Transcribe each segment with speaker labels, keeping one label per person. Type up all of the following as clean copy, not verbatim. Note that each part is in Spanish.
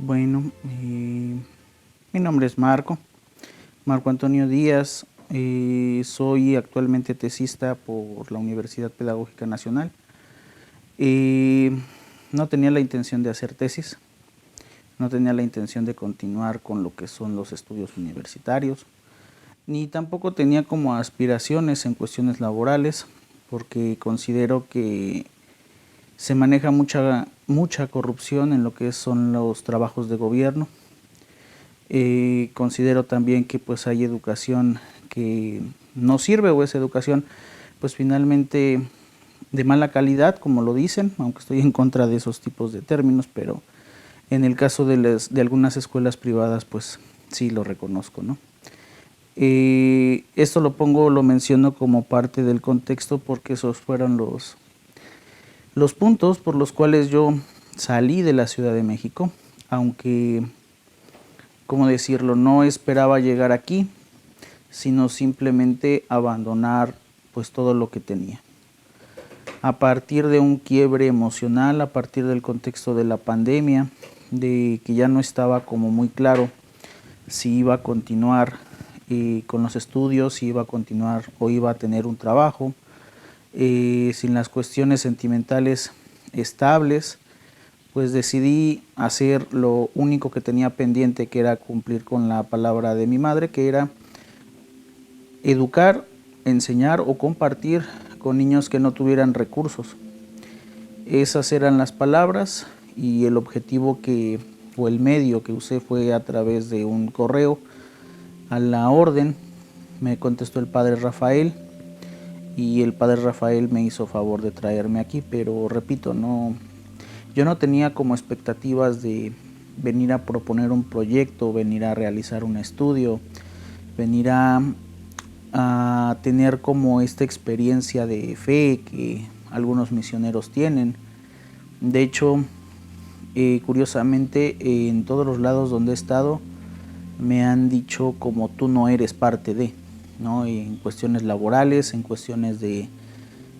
Speaker 1: Bueno, mi nombre es Marco Antonio Díaz. Soy actualmente tesista por la Universidad Pedagógica Nacional. No tenía la intención de hacer tesis, no tenía la intención de continuar con lo que son los estudios universitarios, ni tampoco tenía como aspiraciones en cuestiones laborales, porque considero que se maneja mucha corrupción en lo que son los trabajos de gobierno. Considero también que pues hay educación que no sirve, o esa educación pues finalmente de mala calidad, como lo dicen, aunque estoy en contra de esos tipos de términos, pero en el caso de algunas escuelas privadas pues sí lo reconozco, ¿no? Esto lo menciono como parte del contexto porque esos fueron los puntos por los cuales yo salí de la Ciudad de México, aunque, ¿cómo decirlo?, no esperaba llegar aquí, sino simplemente abandonar pues todo lo que tenía. A partir de un quiebre emocional, a partir del contexto de la pandemia, de que ya no estaba como muy claro si iba a continuar con los estudios, si iba a continuar o iba a tener un trabajo, sin las cuestiones sentimentales estables, pues decidí hacer lo único que tenía pendiente, que era cumplir con la palabra de mi madre, que era educar, enseñar o compartir con niños que no tuvieran recursos. Esas eran las palabras, y el objetivo o el medio que usé fue a través de un correo. A la orden me contestó el padre Rafael, y el padre Rafael me hizo favor de traerme aquí, pero repito, yo no tenía como expectativas de venir a proponer un proyecto, venir a realizar un estudio, venir a tener como esta experiencia de fe que algunos misioneros tienen. De hecho, curiosamente, en todos los lados donde he estado me han dicho como tú no eres parte de, ¿no? En cuestiones laborales, en cuestiones de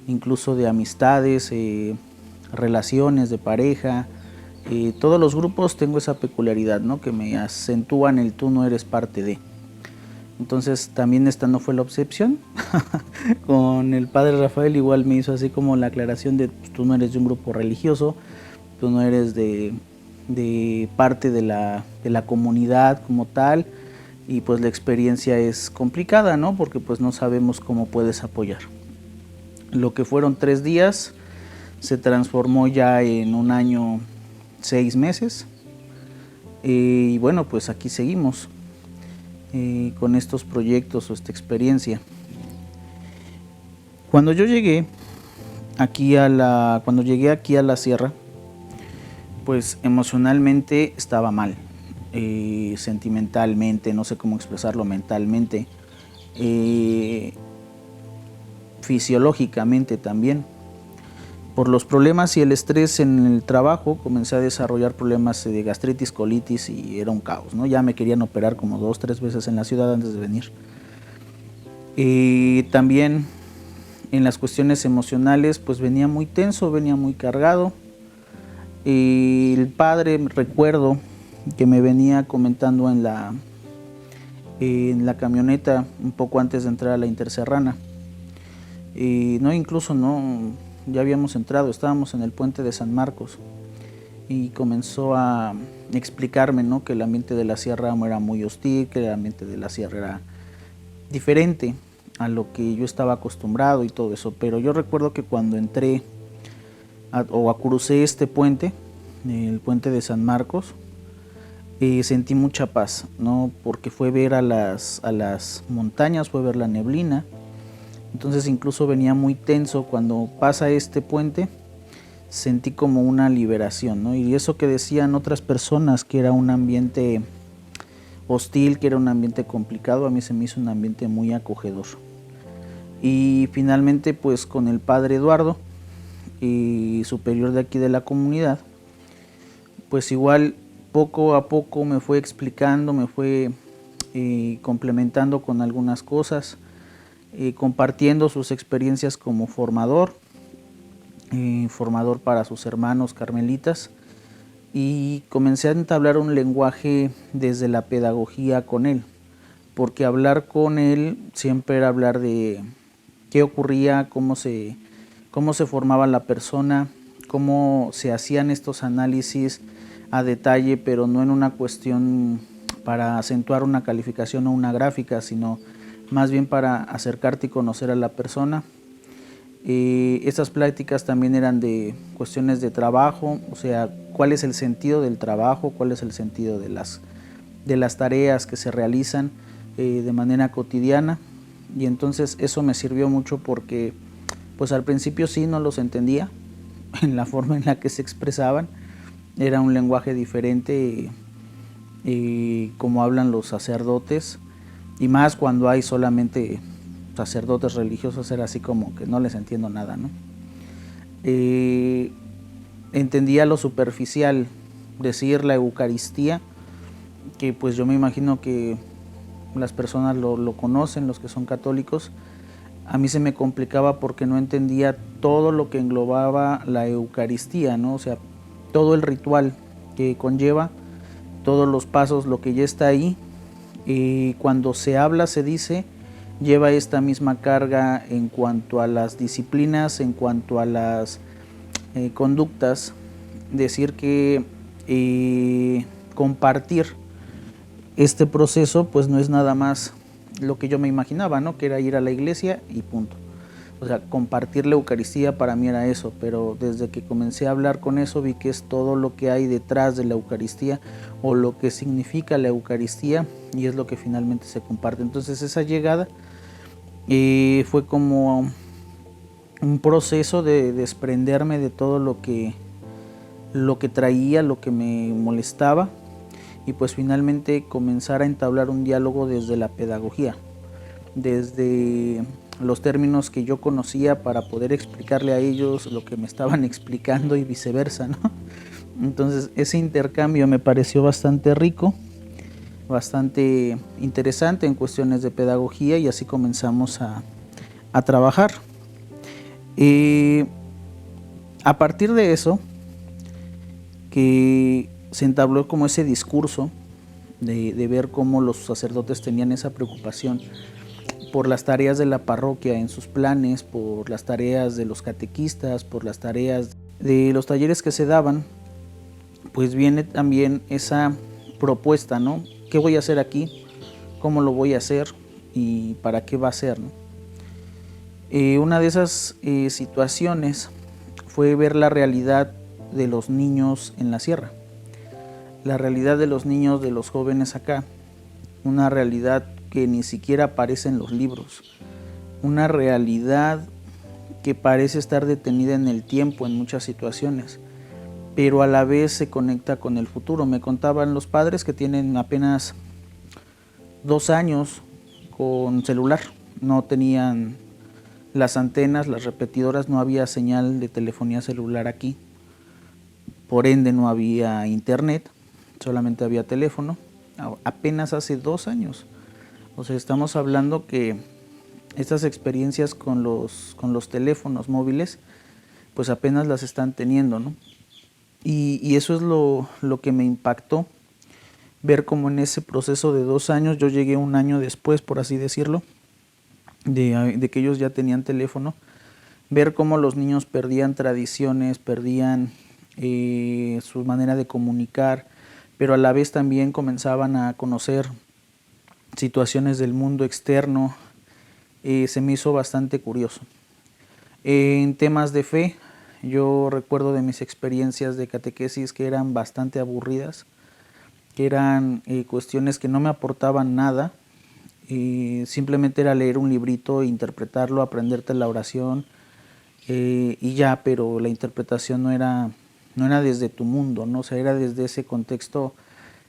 Speaker 1: incluso de amistades, relaciones de pareja, todos los grupos tengo esa peculiaridad, ¿no? Que me acentúan el tú no eres parte de. Entonces también esta no fue la excepción. Con el padre Rafael igual me hizo así como la aclaración de tú no eres de un grupo religioso, tú no eres de parte de la comunidad como tal, y pues la experiencia es complicada, ¿no? Porque pues no sabemos cómo puedes apoyar. Lo que fueron 3 días se transformó ya en un año, 6 meses, y bueno, pues aquí seguimos con estos proyectos o esta experiencia. Cuando llegué aquí a la sierra, pues emocionalmente estaba mal, sentimentalmente, no sé cómo expresarlo, mentalmente, fisiológicamente también. Por los problemas y el estrés en el trabajo, comencé a desarrollar problemas de gastritis, colitis, y era un caos, ¿no? Ya me querían operar como 2, 3 veces en la ciudad antes de venir. Y también en las cuestiones emocionales, pues venía muy tenso, venía muy cargado. Y el padre, recuerdo que me venía comentando en la camioneta un poco antes de entrar a la Interserrana. Ya habíamos entrado, estábamos en el puente de San Marcos, y comenzó a explicarme, ¿no?, que el ambiente de la sierra era muy hostil, que el ambiente de la sierra era diferente a lo que yo estaba acostumbrado y todo eso. Pero yo recuerdo que cuando entré crucé este puente, el puente de San Marcos, sentí mucha paz, ¿no? Porque fue ver a las montañas, fue ver la neblina. Entonces incluso venía muy tenso. Cuando pasa este puente, sentí como una liberación, ¿no? Y eso que decían otras personas, que era un ambiente hostil, que era un ambiente complicado, a mí se me hizo un ambiente muy acogedor. Y finalmente, pues con el padre Eduardo, superior de aquí de la comunidad, pues igual poco a poco me fue explicando, me fue complementando con algunas cosas, compartiendo sus experiencias como formador para sus hermanos carmelitas, y comencé a entablar un lenguaje desde la pedagogía con él, porque hablar con él siempre era hablar de qué ocurría, cómo se formaba la persona, cómo se hacían estos análisis a detalle, pero no en una cuestión para acentuar una calificación o una gráfica, sino más bien para acercarte y conocer a la persona. Estas pláticas también eran de cuestiones de trabajo, o sea, cuál es el sentido del trabajo, cuál es el sentido de las tareas que se realizan de manera cotidiana, y entonces eso me sirvió mucho porque pues al principio sí no los entendía en la forma en la que se expresaban, era un lenguaje diferente como hablan los sacerdotes, y más cuando hay solamente sacerdotes religiosos, era así como que no les entiendo nada, ¿no? Entendía lo superficial, decir la Eucaristía, que pues yo me imagino que las personas lo conocen, los que son católicos. A mí se me complicaba porque no entendía todo lo que englobaba la Eucaristía, ¿no? O sea, todo el ritual que conlleva, todos los pasos, lo que ya está ahí. Cuando se habla, se dice, lleva esta misma carga en cuanto a las disciplinas, en cuanto a las conductas. Decir que compartir este proceso pues no es nada más lo que yo me imaginaba, ¿no? Que era ir a la iglesia y punto. O sea, compartir la Eucaristía para mí era eso, pero desde que comencé a hablar con eso vi que es todo lo que hay detrás de la Eucaristía o lo que significa la Eucaristía, y es lo que finalmente se comparte. Entonces esa llegada fue como un proceso de desprenderme de todo lo que traía, lo que me molestaba, y pues finalmente comenzar a entablar un diálogo desde la pedagogía, desde los términos que yo conocía para poder explicarle a ellos lo que me estaban explicando y viceversa, ¿no? Entonces ese intercambio me pareció bastante rico, bastante interesante en cuestiones de pedagogía, y así comenzamos a trabajar. A partir de eso, que se entabló como ese discurso de ver cómo los sacerdotes tenían esa preocupación por las tareas de la parroquia en sus planes, por las tareas de los catequistas, por las tareas de los talleres que se daban, pues viene también esa propuesta, ¿no? ¿Qué voy a hacer aquí? ¿Cómo lo voy a hacer? ¿Y para qué va a ser, ¿no? Una de esas situaciones fue ver la realidad de los niños en la sierra, la realidad de los niños, de los jóvenes acá, una realidad que ni siquiera aparece en los libros, una realidad que parece estar detenida en el tiempo en muchas situaciones, pero a la vez se conecta con el futuro. Me contaban los padres que tienen apenas 2 años con celular, no tenían las antenas, las repetidoras, no había señal de telefonía celular aquí, por ende no había internet, solamente había teléfono, apenas hace 2 años. O sea, estamos hablando que estas experiencias con los teléfonos móviles, pues apenas las están teniendo, ¿no? Y eso es lo que me impactó, ver cómo en ese proceso de 2 años, yo llegué 1 año después, por así decirlo, de que ellos ya tenían teléfono, ver cómo los niños perdían tradiciones, perdían su manera de comunicar, pero a la vez también comenzaban a conocer situaciones del mundo externo. Se me hizo bastante curioso. En temas de fe, yo recuerdo de mis experiencias de catequesis que eran bastante aburridas, que eran cuestiones que no me aportaban nada, simplemente era leer un librito, interpretarlo, aprenderte la oración y ya, pero la interpretación no era desde tu mundo, ¿no? O sea, era desde ese contexto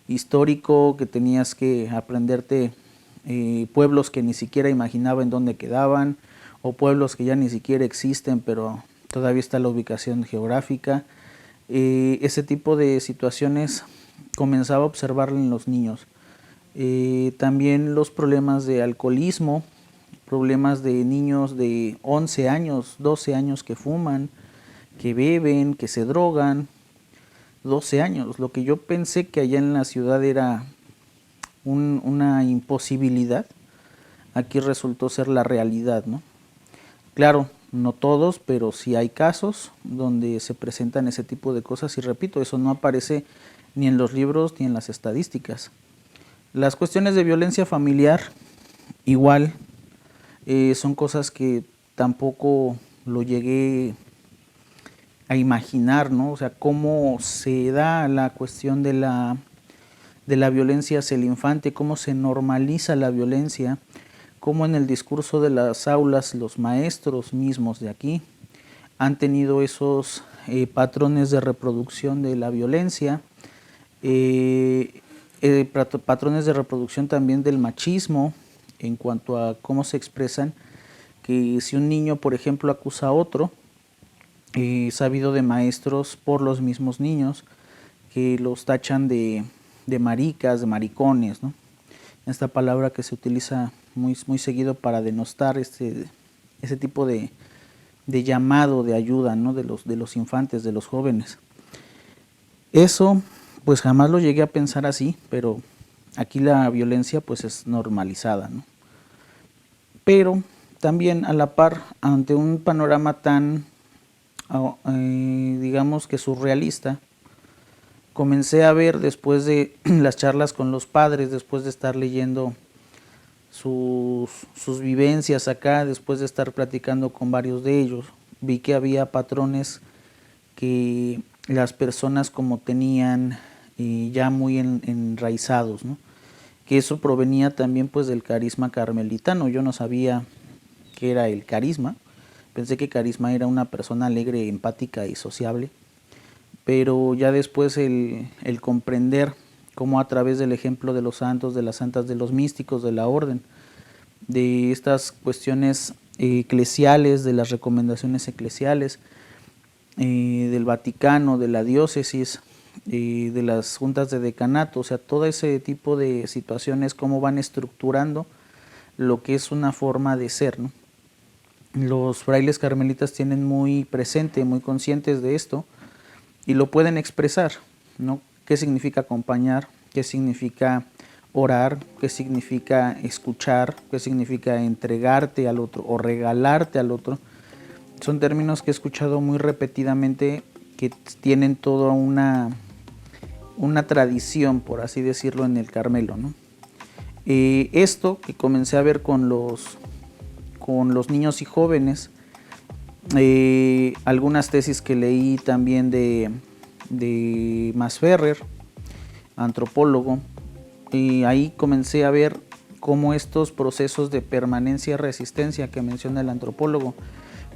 Speaker 1: histórico que tenías que aprenderte pueblos que ni siquiera imaginaba en dónde quedaban, o pueblos que ya ni siquiera existen, pero todavía está la ubicación geográfica. Ese tipo de situaciones comenzaba a observarlo en los niños. También los problemas de alcoholismo, problemas de niños de 11 años, 12 años que fuman, que beben, que se drogan. 12 años. Lo que yo pensé que allá en la ciudad era una imposibilidad, aquí resultó ser la realidad, ¿no? Claro, no todos, pero sí hay casos donde se presentan ese tipo de cosas y repito, eso no aparece ni en los libros ni en las estadísticas. Las cuestiones de violencia familiar, igual, son cosas que tampoco lo llegué a imaginar, ¿no? O sea, cómo se da la cuestión de la violencia hacia el infante, cómo se normaliza la violencia, cómo en el discurso de las aulas los maestros mismos de aquí han tenido esos patrones de reproducción de la violencia, patrones de reproducción también del machismo en cuanto a cómo se expresan, que si un niño, por ejemplo, acusa a otro, sabido de maestros por los mismos niños que los tachan de maricas, de maricones, ¿no? Esta palabra que se utiliza muy seguido para denostar ese tipo de llamado de ayuda, ¿no? de los infantes, de los jóvenes. Eso pues jamás lo llegué a pensar así, pero aquí la violencia pues es normalizada, ¿no? Pero también a la par, ante un panorama tan digamos que surrealista, comencé a ver después de las charlas con los padres, después de estar leyendo sus vivencias acá, después de estar platicando con varios de ellos, vi que había patrones que las personas como tenían ya muy enraizados, ¿no? Que eso provenía también pues del carisma carmelitano. Yo no sabía qué era el carisma, pensé que carisma era una persona alegre, empática y sociable, pero ya después el comprender cómo a través del ejemplo de los santos, de las santas, de los místicos, de la orden, de estas cuestiones eclesiales, de las recomendaciones eclesiales, del Vaticano, de la diócesis, de las juntas de decanato, o sea, todo ese tipo de situaciones, cómo van estructurando lo que es una forma de ser, ¿no? Los frailes carmelitas tienen muy presente, muy conscientes de esto y lo pueden expresar, ¿no? ¿Qué significa acompañar? ¿Qué significa orar? ¿Qué significa escuchar? ¿Qué significa entregarte al otro o regalarte al otro? Son términos que he escuchado muy repetidamente que tienen toda una tradición, por así decirlo, en el Carmelo, ¿no? Esto que comencé a ver con los niños y jóvenes, algunas tesis que leí también de Max Ferrer, antropólogo, y ahí comencé a ver cómo estos procesos de permanencia y resistencia que menciona el antropólogo,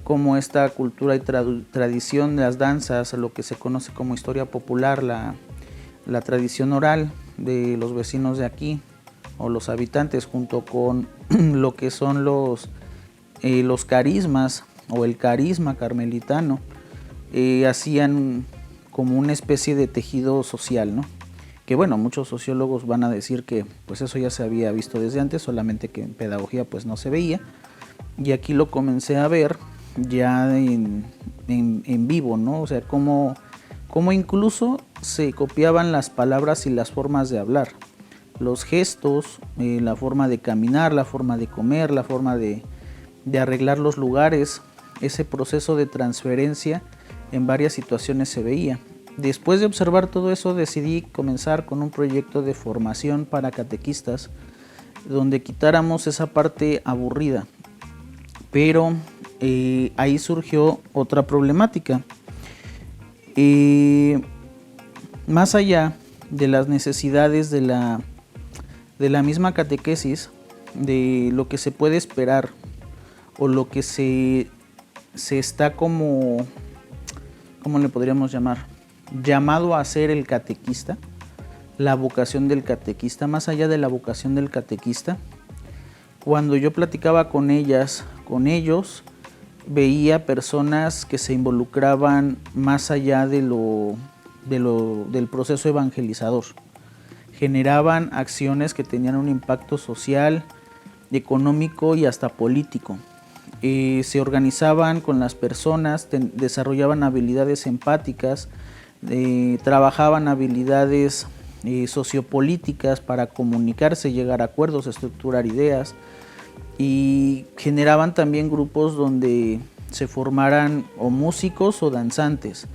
Speaker 1: cómo esta cultura y tradición de las danzas, lo que se conoce como historia popular, la tradición oral de los vecinos de aquí o los habitantes, junto con lo que son los carismas o el carisma carmelitano, hacían como una especie de tejido social, ¿no? Que bueno, muchos sociólogos van a decir que pues eso ya se había visto desde antes, solamente que en pedagogía pues no se veía, y aquí lo comencé a ver ya en vivo, ¿no? O sea, cómo incluso se copiaban las palabras y las formas de hablar, los gestos, la forma de caminar, la forma de comer, la forma de arreglar los lugares. Ese proceso de transferencia en varias situaciones se veía. Después de observar todo eso, decidí comenzar con un proyecto de formación para catequistas, donde quitáramos esa parte aburrida. Pero ahí surgió otra problemática. Más allá de las necesidades de la misma catequesis, de lo que se puede esperar o lo que se está como, ¿cómo le podríamos llamar? Llamado a ser el catequista, la vocación del catequista, más allá de la vocación del catequista. Cuando yo platicaba con ellas, con ellos, veía personas que se involucraban más allá del proceso evangelizador. Generaban acciones que tenían un impacto social, económico y hasta político. Se organizaban con las personas, desarrollaban habilidades empáticas, trabajaban habilidades sociopolíticas para comunicarse, llegar a acuerdos, estructurar ideas, y generaban también grupos donde se formaran o músicos o danzantes.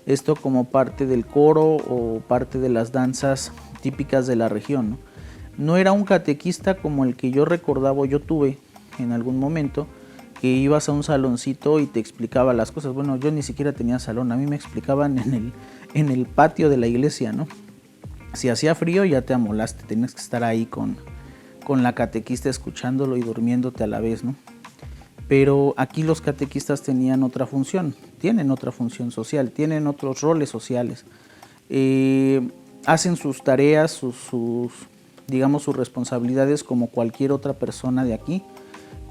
Speaker 1: Esto como parte del coro o parte de las danzas típicas de la región, ¿no? No era un catequista como el que yo recordaba o yo tuve en algún momento, que ibas a un saloncito y te explicaba las cosas. Bueno, yo ni siquiera tenía salón, a mí me explicaban en el patio de la iglesia, ¿no? Si hacía frío ya te amolaste, tenías que estar ahí con la catequista escuchándolo y durmiéndote a la vez, ¿no? Pero aquí los catequistas tenían otra función, tienen otra función social, tienen otros roles sociales. Hacen sus tareas, digamos, sus responsabilidades como cualquier otra persona de aquí.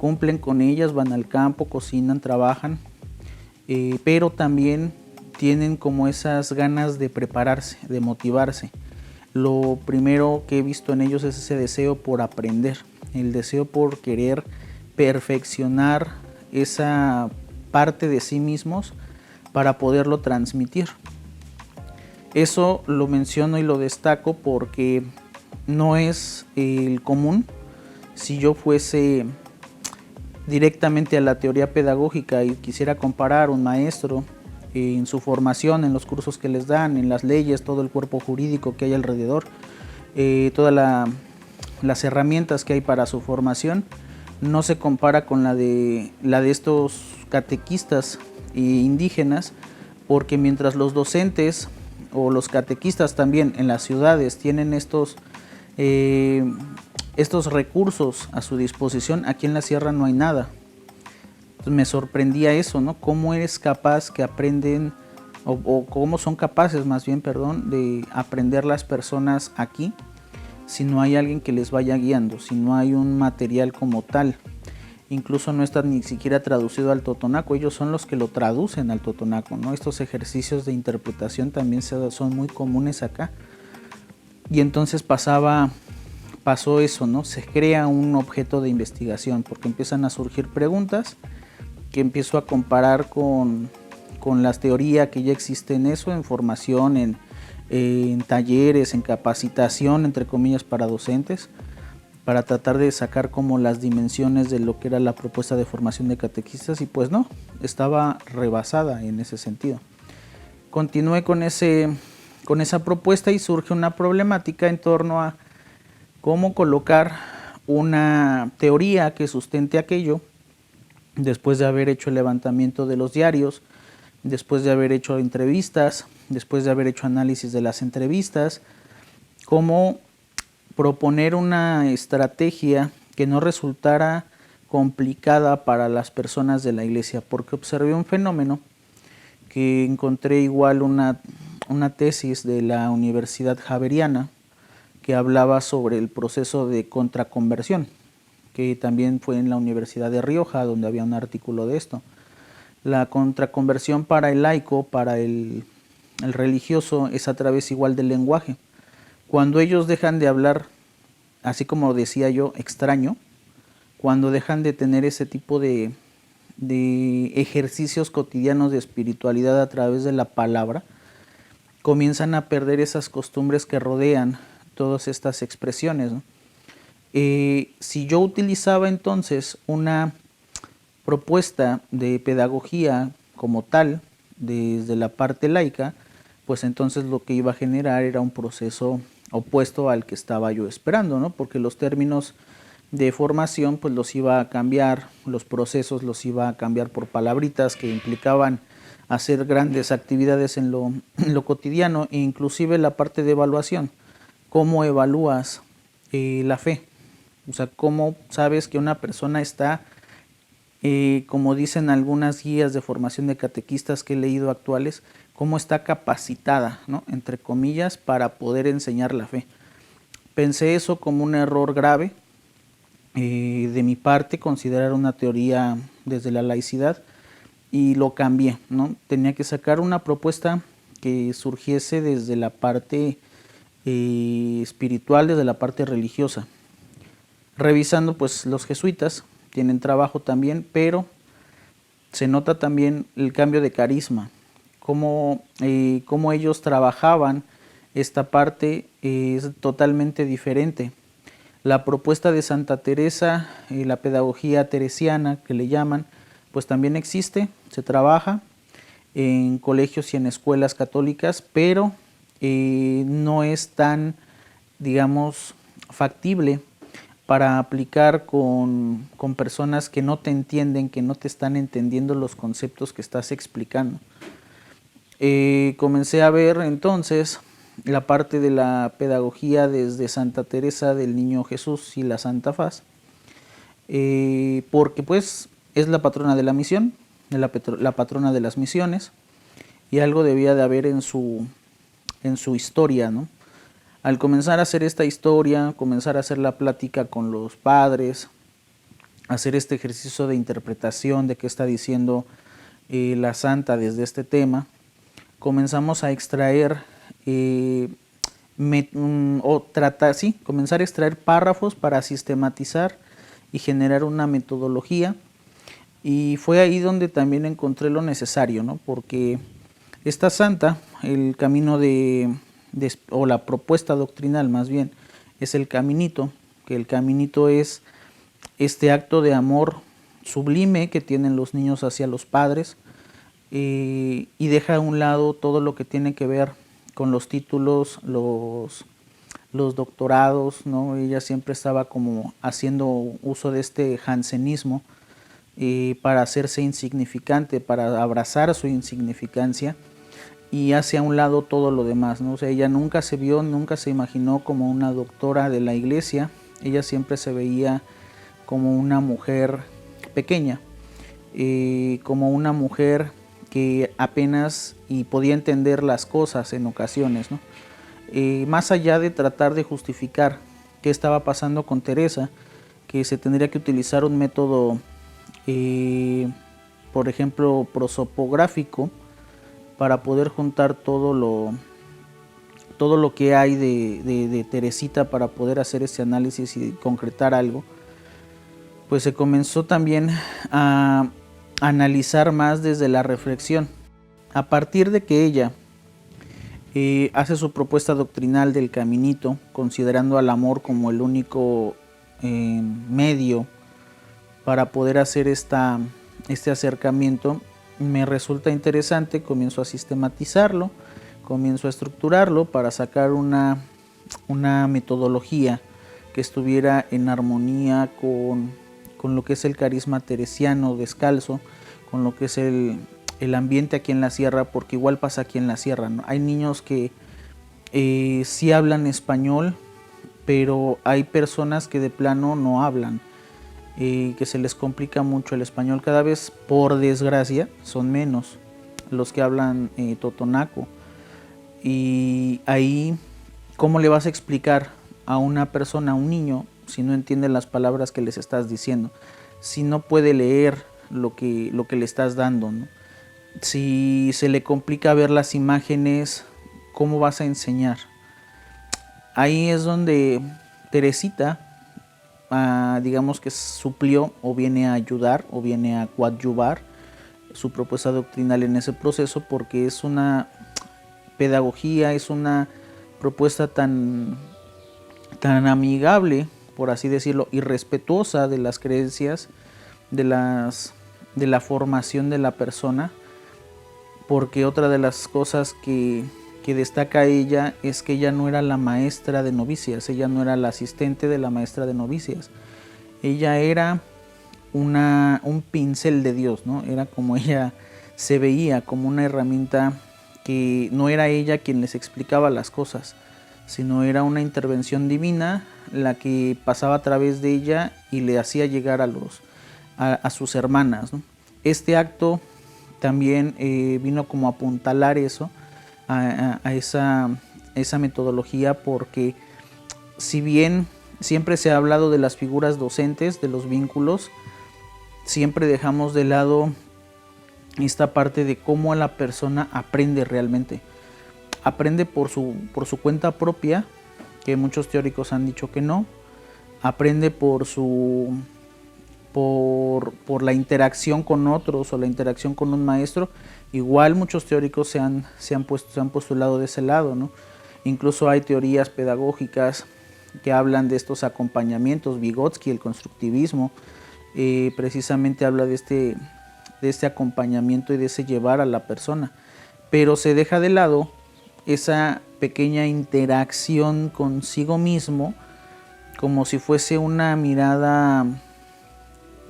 Speaker 1: Cumplen con ellas, van al campo, cocinan, trabajan, pero también tienen como esas ganas de prepararse, de motivarse. Lo primero que he visto en ellos es ese deseo por aprender, el deseo por querer perfeccionar esa parte de sí mismos para poderlo transmitir. Eso lo menciono y lo destaco porque no es el común. Si yo fuese directamente a la teoría pedagógica y quisiera comparar un maestro en su formación, en los cursos que les dan, en las leyes, todo el cuerpo jurídico que hay alrededor, todas las herramientas que hay para su formación, no se compara con la de estos catequistas indígenas, porque mientras los docentes o los catequistas también en las ciudades tienen estos recursos a su disposición, aquí en la sierra no hay nada. Entonces me sorprendía eso, ¿no? Cómo eres capaz que aprenden, o cómo son capaces más bien, perdón, de aprender las personas aquí, si no hay alguien que les vaya guiando, si no hay un material como tal. Incluso no está ni siquiera traducido al totonaco, ellos son los que lo traducen al totonaco, ¿no? Estos ejercicios de interpretación también son muy comunes acá. Y entonces pasó eso, ¿no? Se crea un objeto de investigación porque empiezan a surgir preguntas que empiezo a comparar con la teoría que ya existe en eso, en formación, en talleres, en capacitación, entre comillas, para docentes, para tratar de sacar como las dimensiones de lo que era la propuesta de formación de catequistas, y pues no, estaba rebasada en ese sentido. Continué con esa propuesta y surge una problemática en torno a cómo colocar una teoría que sustente aquello, después de haber hecho el levantamiento de los diarios, después de haber hecho entrevistas, después de haber hecho análisis de las entrevistas, cómo proponer una estrategia que no resultara complicada para las personas de la iglesia, porque observé un fenómeno que encontré igual una tesis de la Universidad Javeriana que hablaba sobre el proceso de contraconversión, que también fue en la Universidad de Rioja, donde había un artículo de esto. La contraconversión para el laico, para el religioso, es a través igual del lenguaje. Cuando ellos dejan de hablar, así como decía yo, extraño, cuando dejan de tener ese tipo de ejercicios cotidianos de espiritualidad a través de la palabra, comienzan a perder esas costumbres que rodean todas estas expresiones, ¿no? Si yo utilizaba entonces una propuesta de pedagogía como tal, desde la parte laica, pues entonces lo que iba a generar era un proceso opuesto al que estaba yo esperando, ¿no? Porque los términos de formación pues los iba a cambiar, los procesos los iba a cambiar por palabritas que implicaban hacer grandes actividades en lo cotidiano, e inclusive la parte de evaluación. ¿Cómo evalúas la fe? O sea, ¿cómo sabes que una persona está, como dicen algunas guías de formación de catequistas que he leído actuales, cómo está capacitada, ¿no?, entre comillas, para poder enseñar la fe? Pensé eso como un error grave de mi parte, considerar una teoría desde la laicidad, y lo cambié, ¿no? Tenía que sacar una propuesta que surgiese desde la parte espiritual, desde la parte religiosa. Revisando, pues los jesuitas tienen trabajo también, pero se nota también el cambio de carisma, cómo ellos trabajaban esta parte es totalmente diferente. La propuesta de Santa Teresa, la pedagogía teresiana que le llaman, pues también existe, se trabaja en colegios y en escuelas católicas, pero no es tan, digamos, factible para aplicar con personas que no te entienden, que no te están entendiendo los conceptos que estás explicando. Comencé a ver entonces la parte de la pedagogía desde Santa Teresa del Niño Jesús y la Santa Faz, porque pues es la patrona de la misión, la patrona de las misiones, y algo debía de haber en su historia, ¿no? Al comenzar a hacer esta historia, comenzar a hacer la plática con los padres, hacer este ejercicio de interpretación de qué está diciendo la santa desde este tema, comenzamos a extraer comenzar a extraer párrafos para sistematizar y generar una metodología, y fue ahí donde también encontré lo necesario, ¿no? Porque esta santa, el camino o la propuesta doctrinal más bien, es el caminito, que el caminito es este acto de amor sublime que tienen los niños hacia los padres, y deja a un lado todo lo que tiene que ver con los títulos, los doctorados, ¿no? Ella siempre estaba como haciendo uso de este jansenismo para hacerse insignificante, para abrazar su insignificancia, y hace a un lado todo lo demás, ¿no? O sea, ella nunca se vio, nunca se imaginó como una doctora de la iglesia, ella siempre se veía como una mujer pequeña, como una mujer que apenas y podía entender las cosas en ocasiones, ¿no? Más allá de tratar de justificar qué estaba pasando con Teresa, que se tendría que utilizar un método, por ejemplo, prosopográfico, para poder juntar todo lo que hay de Teresita para poder hacer ese análisis y concretar algo, pues se comenzó también a analizar más desde la reflexión. A partir de que ella hace su propuesta doctrinal del caminito, considerando al amor como el único medio para poder hacer este acercamiento, me resulta interesante, comienzo a sistematizarlo, comienzo a estructurarlo para sacar una metodología que estuviera en armonía con lo que es el carisma teresiano descalzo, con lo que es el ambiente aquí en la sierra, porque igual pasa aquí en la sierra, ¿no? Hay niños que sí hablan español, pero hay personas que de plano no hablan, que se les complica mucho el español. Cada vez, por desgracia, son menos los que hablan totonaco. Y ahí, ¿cómo le vas a explicar a una persona, a un niño, si no entiende las palabras que les estás diciendo? Si no puede leer lo que le estás dando, ¿no? Si se le complica ver las imágenes, ¿cómo vas a enseñar? Ahí es donde Teresita, digamos que suplió o viene a ayudar o viene a coadyuvar su propuesta doctrinal en ese proceso, porque es una pedagogía, es una propuesta tan amigable, por así decirlo, y respetuosa de las creencias, de la formación de la persona, porque otra de las cosas que destaca ella es que ella no era la maestra de novicias, ella no era la asistente de la maestra de novicias, ella era un pincel de Dios, ¿no? Era como ella se veía, como una herramienta que no era ella quien les explicaba las cosas, sino era una intervención divina la que pasaba a través de ella y le hacía llegar a sus hermanas, ¿no? Este acto también vino como a apuntalar eso, a esa metodología, porque si bien siempre se ha hablado de las figuras docentes, de los vínculos, siempre dejamos de lado esta parte de cómo la persona aprende realmente. Aprende por su cuenta propia, que muchos teóricos han dicho que no. Aprende por por la interacción con otros o la interacción con un maestro. Igual muchos teóricos se han postulado de ese lado, ¿no? Incluso hay teorías pedagógicas que hablan de estos acompañamientos. Vygotsky, el constructivismo, precisamente habla de este acompañamiento y de ese llevar a la persona, pero se deja de lado esa pequeña interacción consigo mismo, como si fuese una mirada,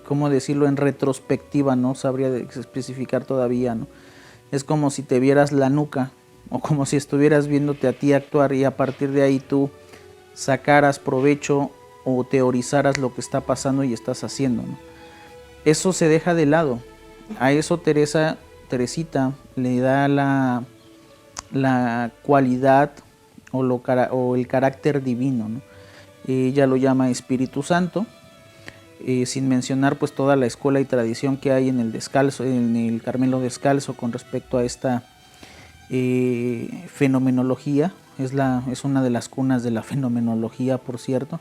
Speaker 1: ¿cómo decirlo?, en retrospectiva, no sabría especificar todavía, ¿no? Es como si te vieras la nuca, o como si estuvieras viéndote a ti actuar y a partir de ahí tú sacaras provecho o teorizaras lo que está pasando y estás haciendo, ¿no? Eso se deja de lado. A eso Teresita le da la cualidad o el carácter divino, ¿no? Ella lo llama Espíritu Santo, sin mencionar pues toda la escuela y tradición que hay en el Carmelo Descalzo con respecto a esta fenomenología. Es una de las cunas de la fenomenología, por cierto,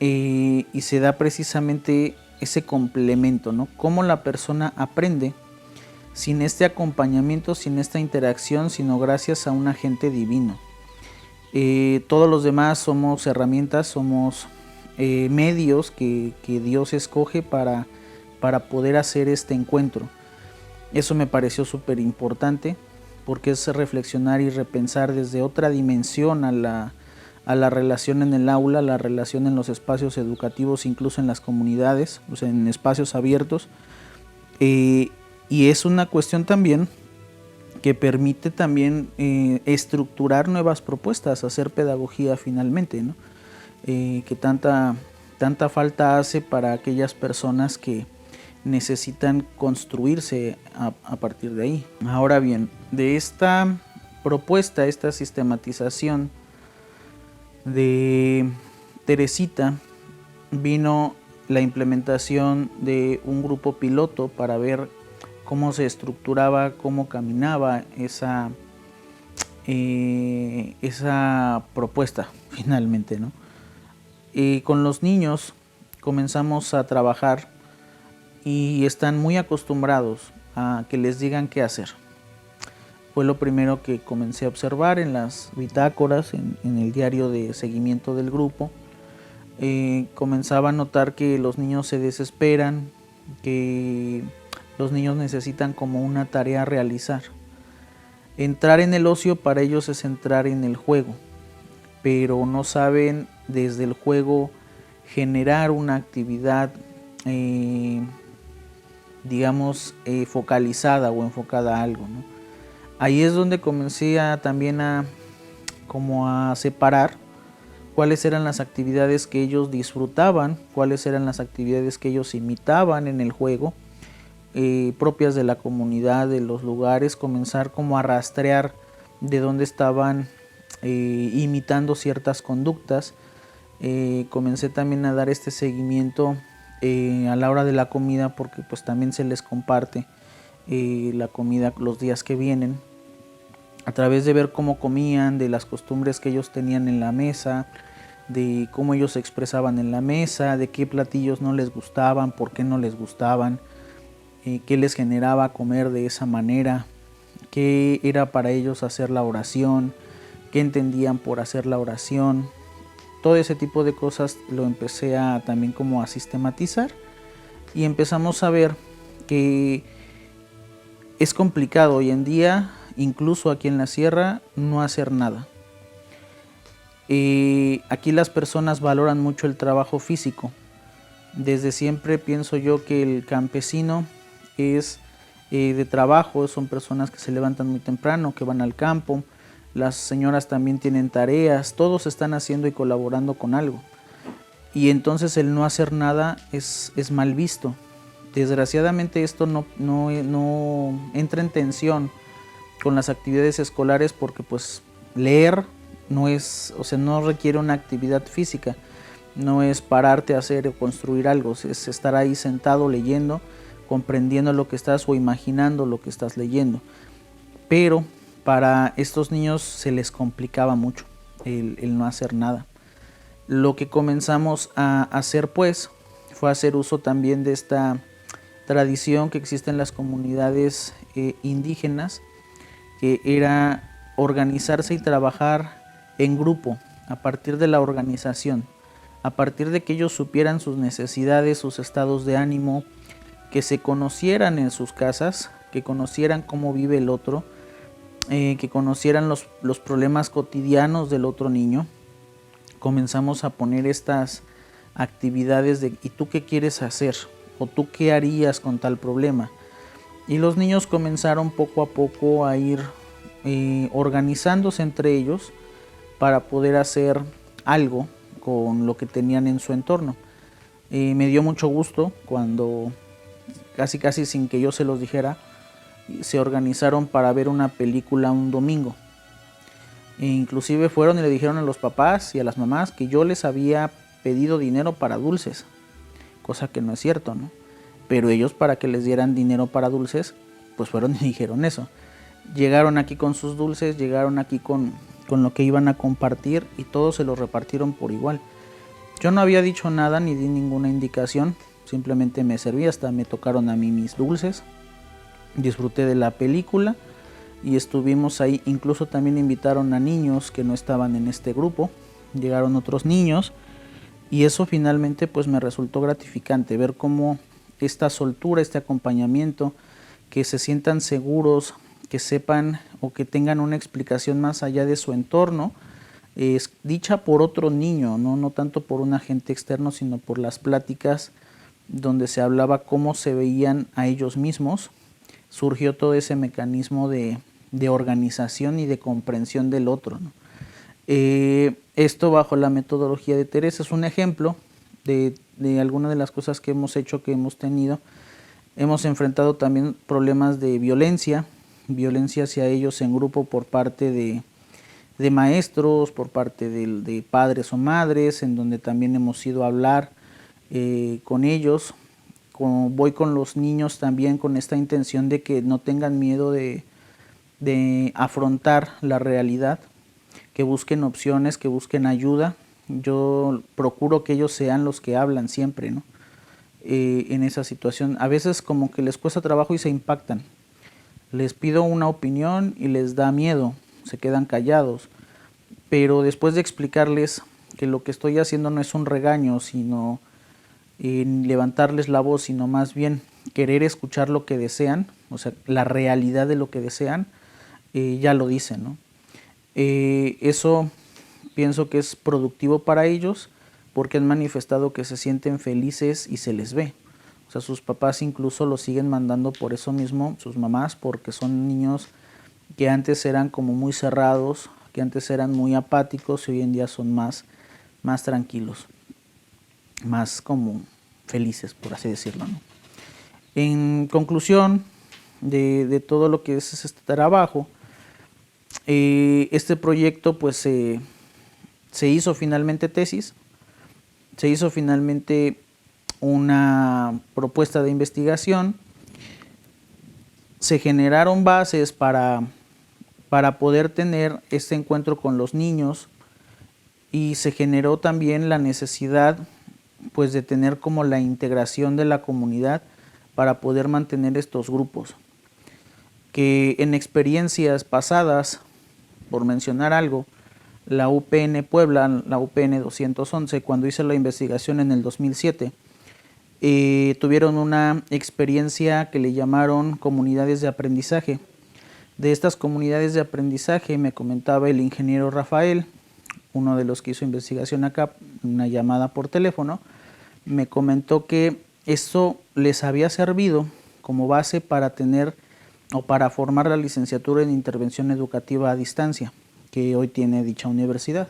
Speaker 1: y se da precisamente ese complemento, ¿no? Cómo la persona aprende sin este acompañamiento, sin esta interacción, sino gracias a un agente divino. Todos los demás somos herramientas, somos medios que Dios escoge para poder hacer este encuentro. Eso me pareció súper importante, porque es reflexionar y repensar desde otra dimensión a la relación en el aula, a la relación en los espacios educativos, incluso en las comunidades, o sea, en espacios abiertos. Y es una cuestión también que permite también estructurar nuevas propuestas, hacer pedagogía finalmente, ¿no? Que tanta falta hace para aquellas personas que necesitan construirse a partir de ahí. Ahora bien, de esta propuesta, esta sistematización de Teresita, vino la implementación de un grupo piloto para ver cómo se estructuraba, cómo caminaba esa propuesta finalmente, ¿no? Y con los niños comenzamos a trabajar y están muy acostumbrados a que les digan qué hacer. Fue lo primero que comencé a observar en las bitácoras, en el diario de seguimiento del grupo. Comenzaba a notar que los niños se desesperan, que los niños necesitan como una tarea a realizar. Entrar en el ocio para ellos es entrar en el juego, pero no saben desde el juego generar una actividad, focalizada o enfocada a algo, ¿no? Ahí es donde comencé también a separar cuáles eran las actividades que ellos disfrutaban, cuáles eran las actividades que ellos imitaban en el juego, propias de la comunidad, de los lugares, comenzar como a rastrear de dónde estaban imitando ciertas conductas. Comencé también a dar este seguimiento a la hora de la comida, porque pues también se les comparte la comida los días que vienen, a través de ver cómo comían, de las costumbres que ellos tenían en la mesa, de cómo ellos se expresaban en la mesa, de qué platillos no les gustaban, por qué no les gustaban, qué les generaba comer de esa manera, qué era para ellos hacer la oración, qué entendían por hacer la oración. Todo ese tipo de cosas lo empecé también como a sistematizar, y empezamos a ver que es complicado hoy en día, incluso aquí en la sierra, no hacer nada. Aquí las personas valoran mucho el trabajo físico. Desde siempre pienso yo que el campesino es de trabajo, son personas que se levantan muy temprano, que van al campo. Las señoras también tienen tareas, todos están haciendo y colaborando con algo. Y entonces el no hacer nada es mal visto. Desgraciadamente esto no entra en tensión con las actividades escolares, porque pues leer no requiere una actividad física, no es pararte a hacer o construir algo, es estar ahí sentado leyendo, comprendiendo lo que estás o imaginando lo que estás leyendo. Pero para estos niños se les complicaba mucho el no hacer nada. Lo que comenzamos a hacer pues fue hacer uso también de esta tradición que existe en las comunidades indígenas, que era organizarse y trabajar en grupo, a partir de la organización, a partir de que ellos supieran sus necesidades, sus estados de ánimo, que se conocieran en sus casas, que conocieran cómo vive el otro, que conocieran los problemas cotidianos del otro niño. Comenzamos a poner estas actividades de ¿y tú qué quieres hacer? ¿O tú qué harías con tal problema? Y los niños comenzaron poco a poco a ir organizándose entre ellos para poder hacer algo con lo que tenían en su entorno. Me dio mucho gusto cuando casi sin que yo se los dijera, se organizaron para ver una película un domingo. Inclusive fueron y le dijeron a los papás y a las mamás que yo les había pedido dinero para dulces, cosa que no es cierto, ¿no? Pero ellos, para que les dieran dinero para dulces, pues fueron y dijeron eso. Llegaron aquí con sus dulces, llegaron aquí con lo que iban a compartir y todos se los repartieron por igual. Yo no había dicho nada ni di ninguna indicación, simplemente me serví, hasta me tocaron a mí mis dulces. Disfruté de la película y estuvimos ahí. Incluso también invitaron a niños que no estaban en este grupo, llegaron otros niños y eso finalmente pues me resultó gratificante, ver cómo esta soltura, este acompañamiento, que se sientan seguros, que sepan o que tengan una explicación más allá de su entorno, es dicha por otro niño, no tanto por un agente externo, sino por las pláticas donde se hablaba cómo se veían a ellos mismos. Surgió todo ese mecanismo de organización y de comprensión del otro, ¿no? Esto bajo la metodología de Teresa es un ejemplo de algunas de las cosas que hemos hecho, que hemos tenido. Hemos enfrentado también problemas de violencia hacia ellos en grupo por parte de maestros, por parte de padres o madres, en donde también hemos ido a hablar con ellos. Voy con los niños también con esta intención de que no tengan miedo de afrontar la realidad, que busquen opciones, que busquen ayuda. Yo procuro que ellos sean los que hablan siempre, ¿no? En esa situación. A veces como que les cuesta trabajo y se impactan. Les pido una opinión y les da miedo, se quedan callados. Pero después de explicarles que lo que estoy haciendo no es un regaño, sino levantarles la voz, sino más bien querer escuchar lo que desean, o sea, la realidad de lo que desean, ya lo dicen, ¿no? Eso pienso que es productivo para ellos, porque han manifestado que se sienten felices y se les ve. O sea, sus papás incluso los siguen mandando por eso mismo, sus mamás, porque son niños que antes eran como muy cerrados, que antes eran muy apáticos y hoy en día son más tranquilos, más como felices, por así decirlo, ¿no? En conclusión de todo lo que es este trabajo, este proyecto pues se hizo finalmente tesis, se hizo finalmente una propuesta de investigación, se generaron bases para poder tener este encuentro con los niños y se generó también la necesidad pues de tener como la integración de la comunidad para poder mantener estos grupos, que en experiencias pasadas, por mencionar algo, la UPN Puebla, la UPN 211, cuando hice la investigación en el 2007, tuvieron una experiencia que le llamaron comunidades de aprendizaje. De estas comunidades de aprendizaje me comentaba el ingeniero Rafael, uno de los que hizo investigación acá, una llamada por teléfono, me comentó que eso les había servido como base para tener o para formar la licenciatura en intervención educativa a distancia que hoy tiene dicha universidad.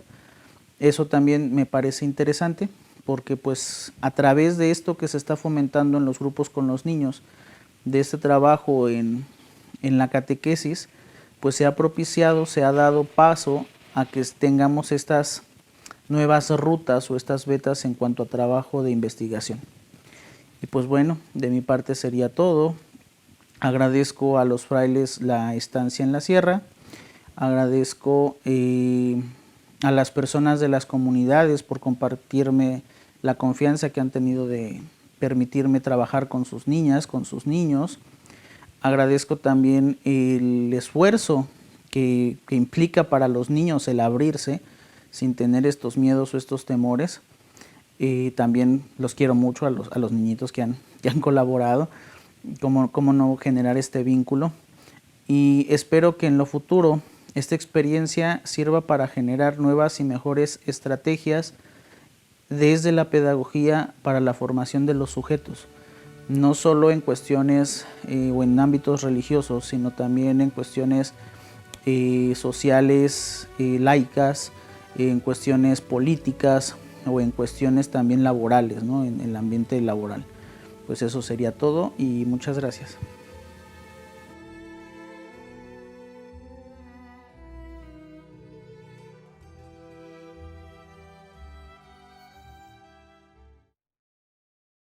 Speaker 1: Eso también me parece interesante porque pues a través de esto que se está fomentando en los grupos con los niños, de este trabajo en la catequesis, pues se ha propiciado, se ha dado paso a que tengamos estas nuevas rutas o estas vetas en cuanto a trabajo de investigación. Y pues bueno, de mi parte sería todo. Agradezco a los frailes la estancia en la sierra, agradezco a las personas de las comunidades por compartirme la confianza que han tenido de permitirme trabajar con sus niñas, con sus niños. Agradezco también el esfuerzo que implica para los niños el abrirse sin tener estos miedos o estos temores. También los quiero mucho a los niñitos que han colaborado. Cómo no generar este vínculo. Y espero que en lo futuro esta experiencia sirva para generar nuevas y mejores estrategias desde la pedagogía para la formación de los sujetos, no solo en cuestiones o en ámbitos religiosos, sino también en cuestiones sociales, laicas, en cuestiones políticas o en cuestiones también laborales, ¿no? En el ambiente laboral. Pues eso sería todo y muchas gracias.